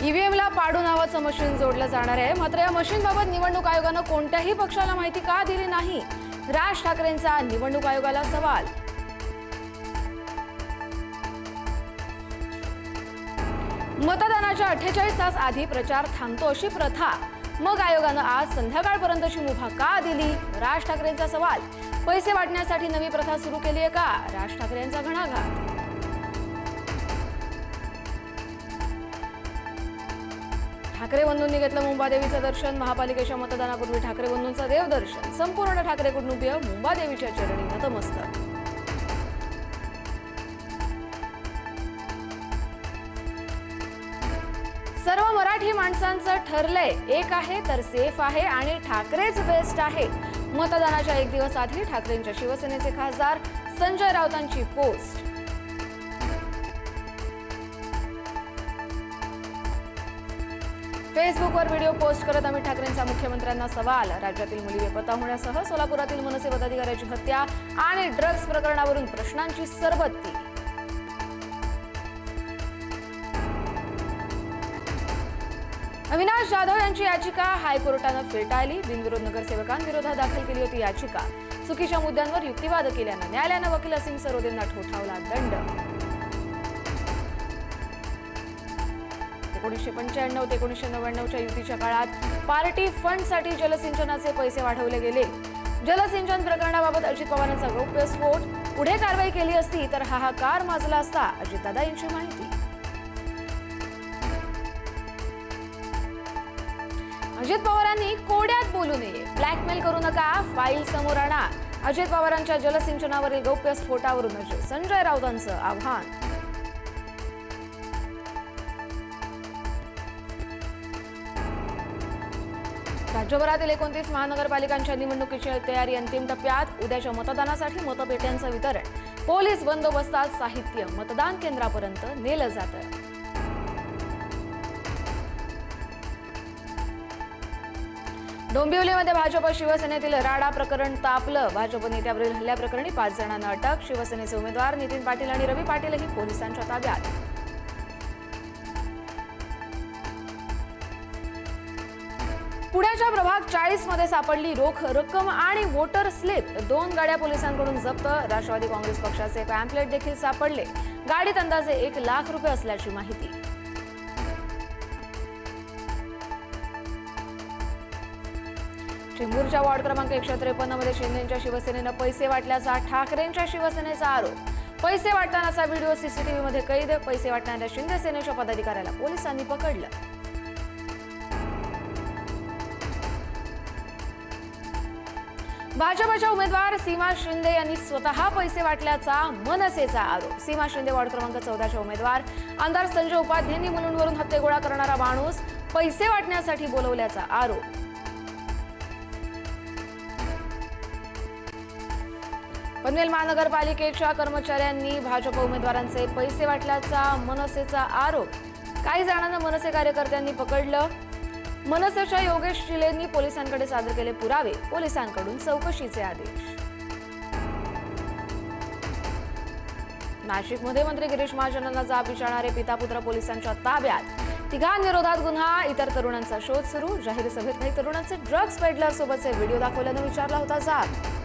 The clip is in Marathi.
ईव्हीएमला पाडू नावाचं मशीन जोडलं जाणार आहे. मात्र या मशीनबाबत निवडणूक आयोगानं कोणत्याही पक्षाला माहिती का दिली नाही? राज ठाकरेंचा निवडणूक आयोगाला सवाल. मतदानाच्या 48 तास आधी प्रचार थांबतो अशी प्रथा, मग आयोगानं आज संध्याकाळपर्यंतची मुभा का दिली? राज ठाकरेंचा सवाल. पैसे वाटण्यासाठी नवी प्रथा सुरू केली आहे का? राज ठाकरे यांचा घणाघात. ठाकरे बंधूंनी घेतलं मुंबादेवीचं दर्शन. महापालिकेच्या मतदानापूर्वी ठाकरे बंधूंचं देवदर्शन. संपूर्ण ठाकरे कुटुंबीय मुंबादेवीच्या चरणी नतमस्तक. सर्व मराठी माणसांचं ठरलंय, एक आहे तर सेफ आहे आणि ठाकरेच बेस्ट आहे. मतदानाच्या एक दिवस आधी ठाकरेंच्या शिवसेनेचे खासदार संजय राऊतांची पोस्ट. फेसबुकवर व्हिडिओ पोस्ट करत अमित ठाकरेंचा मुख्यमंत्र्यांना सवाल. राज्यातील मुली बेपत्ता होण्यासह सोलापुरातील मनसे पदाधिकाऱ्याची हत्या आणि ड्रग्ज प्रकरणावरून प्रश्नांची सरबत्ती. अविनाश जाधव यांची याचिका हायकोर्टानं फेटाळली. बिनविरोध नगरसेवकांविरोधात दाखल केली होती याचिका. चुकीच्या मुद्द्यांवर युक्तिवाद केल्यानं न्यायालयानं वकील असीम सरोदेंना ठोठावला दंड. 1995 ते 1999च्या युतीच्या काळात पार्टी फंडसाठी जलसिंचनाचे पैसे वाढवले गेले. जलसिंचन प्रकरणाबाबत अजित पवारांचा गौप्यस्फोट. पुढे कारवाई केली असती तर हाहाकार माजला असता, अजितदादा यांची माहिती. अजित पवारांनी कोड्यात बोलू नये, ब्लॅकमेल करू नका, फाईल समोर आणा. अजित पवारांच्या जलसिंचनावरील गौप्यस्फोटावरून संजय राऊतांचं आव्हान. राज्यभरातील 29 महानगरपालिकांच्या निवडणुकीची तयारी अंतिम टप्प्यात. उद्याच्या मतदानासाठी मतपेट्यांचं वितरण. पोलीस बंदोबस्तात साहित्य मतदान केंद्रापर्यंत नेलं जातं. डोंबिवलीमध्ये भाजप शिवसेनेतील राडा प्रकरण तापलं. भाजप नेत्यावरील हल्ल्याप्रकरणी 5 जणांना अटक. शिवसेनेचे उमेदवार नितीन पाटील आणि रवी पाटीलही पोलिसांच्या ताब्यात. पुण्याच्या प्रभाग 40 मध्ये सापडली रोख रक्कम आणि वोटर स्लिप. 2 गाड्या पोलिसांकडून जप्त. राष्ट्रवादी काँग्रेस पक्षाचे पॅम्पलेट देखील सापडले. गाडीत अंदाजे 1 लाख रुपये असल्याची माहिती. चेंबूरच्या वॉर्ड क्रमांक 153 मध्ये शिंदेच्या शिवसेनेनं पैसे वाटल्याचा ठाकरेंच्या शिवसेनेचा आरोप. पैसे वाटतानाचा व्हिडिओ सीसीटीव्ही मध्ये कैद. पैसे वाटणाऱ्या शिंदे सेनेच्या पदाधिकाऱ्याला पोलिसांनी पकडलं. भाजपच्या उमेदवार सीमा शिंदे यांनी स्वतः पैसे वाटल्याचा मनसेचा आरोप. सीमा शिंदे वॉर्ड क्रमांक 14च्या उमेदवार आमदार संजय उपाध्यायांनी मुलुंडवरून हत्तेगोळा करणारा माणूस पैसे वाटण्यासाठी बोलवल्याचा आरोप. पनवेल महानगरपालिकेच्या कर्मचाऱ्यांनी भाजप उमेदवारांचे पैसे वाटल्याचा मनसेचा आरोप. काही जणांना मनसे कार्यकर्त्यांनी पकडलं. मनसेच्या योगेश शिलेंनी पोलिसांकडे सादर केले पुरावे. पोलिसांकडून चौकशीचे आदेश. नाशिकमध्ये मंत्री गिरीश महाजनांना जाब विचारणारे पिता पुत्र पोलिसांच्या ताब्यात. 3 विरोधात गुन्हा. इतर तरुणांचा शोध सुरू. जाहीर सभेत काही तरुणांचे ड्रग्ज पेडलर सोबतचे व्हिडिओ दाखवल्यानं विचारला होता जाब.